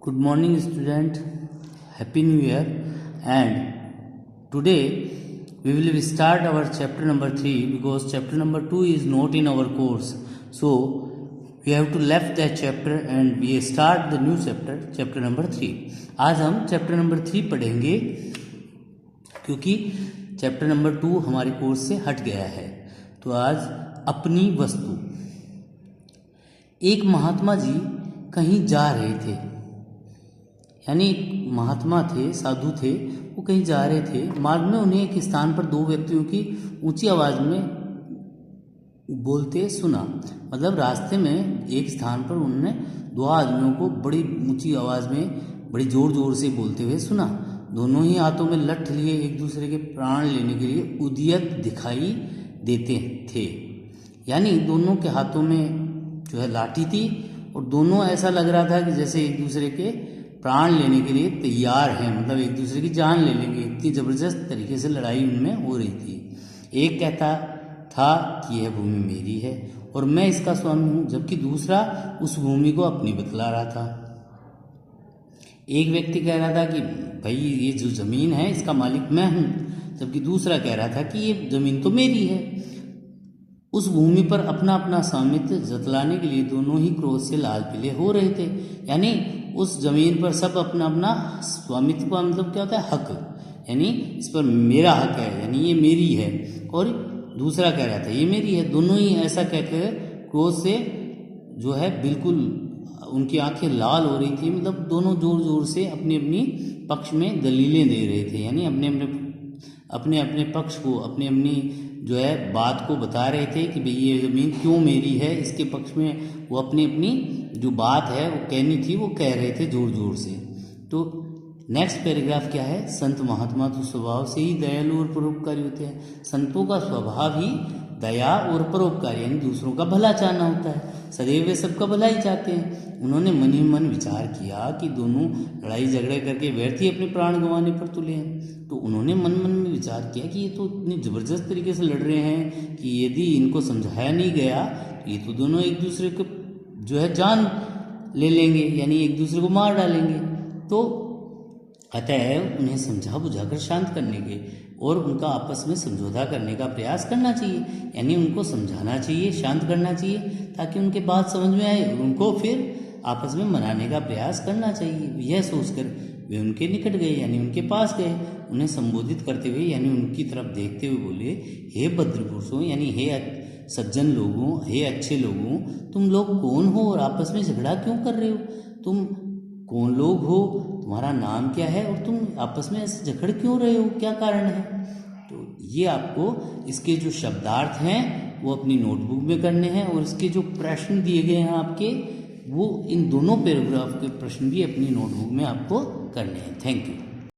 Good morning, student. Happy New Year. And today we will start our chapter number 3 because chapter number 2 is not in our course. So we have to left that chapter and we start the new chapter, chapter number 3. आज हम chapter number 3 पढ़ेंगे क्योंकि chapter number 2 हमारे course से हट गया है. तो आज अपनी वस्तु. एक महात्मा जी कहीं जा रहे थे, यानी महात्मा थे, साधु थे, वो कहीं जा रहे थे. मार्ग में उन्हें एक स्थान पर दो व्यक्तियों की ऊंची आवाज में बोलते सुना. मतलब रास्ते में एक स्थान पर उन्होंने दो आदमियों को बड़ी ऊंची आवाज में बड़ी जोर जोर से बोलते हुए सुना. दोनों ही हाथों में लठ लिए एक दूसरे के प्राण लेने के लिए उद्यत दिखाई देते थे. यानी दोनों के हाथों में जो है लाठी थी और दोनों ऐसा लग रहा था कि जैसे एक दूसरे के प्राण लेने के लिए तैयार हैं, मतलब एक दूसरे की जान ले लेंगे. इतनी ज़बरदस्त तरीके से लड़ाई उनमें हो रही थी. एक कहता था कि यह भूमि मेरी है और मैं इसका स्वामी हूँ, जबकि दूसरा उस भूमि को अपनी बतला रहा था. एक व्यक्ति कह रहा था कि भाई ये जो ज़मीन है इसका मालिक मैं हूँ, जबकि दूसरा कह रहा था कि ये ज़मीन तो मेरी है. उस भूमि पर अपना अपना स्वामित्व जतलाने के लिए दोनों ही क्रोध से लाल पीले हो रहे थे. यानी उस जमीन पर सब अपना अपना स्वामित्व का मतलब क्या होता है? हक. यानी इस पर मेरा हक है, यानी ये मेरी है, और दूसरा कह रहा था ये मेरी है. दोनों ही ऐसा कहकर क्रोध से जो है बिल्कुल उनकी आंखें लाल हो रही थी. मतलब दोनों जोर जोर से अपनी अपनी पक्ष में दलीलें दे रहे थे, यानी अपने अपने पक्ष को, अपनी अपनी जो है बात को बता रहे थे कि भाई ये ज़मीन क्यों मेरी है. इसके पक्ष में वो अपनी अपनी जो बात है वो कहनी थी वो कह रहे थे जोर जोर से. तो नेक्स्ट पैराग्राफ क्या है? संत महात्मा तो स्वभाव से ही दयालु और परोपकारी होते हैं. संतों का स्वभाव ही दया और परोपकारी, यानी दूसरों का भला चाहना होता है. सदैव वे सबका भला ही चाहते हैं. उन्होंने मन ही मन विचार किया कि दोनों लड़ाई झगड़े करके व्यर्थ ही अपने प्राण गंवाने पर तुले हैं. तो उन्होंने मन मन में विचार किया कि ये तो इतनी ज़बरदस्त तरीके से लड़ रहे हैं कि यदि इनको समझाया नहीं गया तो ये तो दोनों एक दूसरे को जो है जान ले लेंगे, यानी एक दूसरे को मार डालेंगे. तो अतः उन्हें समझा बुझाकर शांत करने के और उनका आपस में समझौता करने का प्रयास करना चाहिए. यानी उनको समझाना चाहिए, शांत करना चाहिए, ताकि उनके बात समझ में आए और उनको फिर आपस में मनाने का प्रयास करना चाहिए. यह सोचकर वे उनके निकट गए, यानी उनके पास गए. उन्हें संबोधित करते हुए, यानी उनकी तरफ देखते हुए बोले, हे भद्र पुरुषों, यानी हे सज्जन लोगों, हे अच्छे लोगों, तुम लोग कौन हो और आपस में झगड़ा क्यों कर रहे हो? तुम कौन लोग हो? तुम्हारा नाम क्या है और तुम आपस में ऐसे झगड़ क्यों रहे हो? क्या कारण है? तो ये आपको इसके जो शब्दार्थ हैं वो अपनी नोटबुक में करने हैं, और इसके जो प्रश्न दिए गए हैं आपके, वो इन दोनों पैराग्राफ के प्रश्न भी अपनी नोटबुक में आपको करने हैं. Thank you.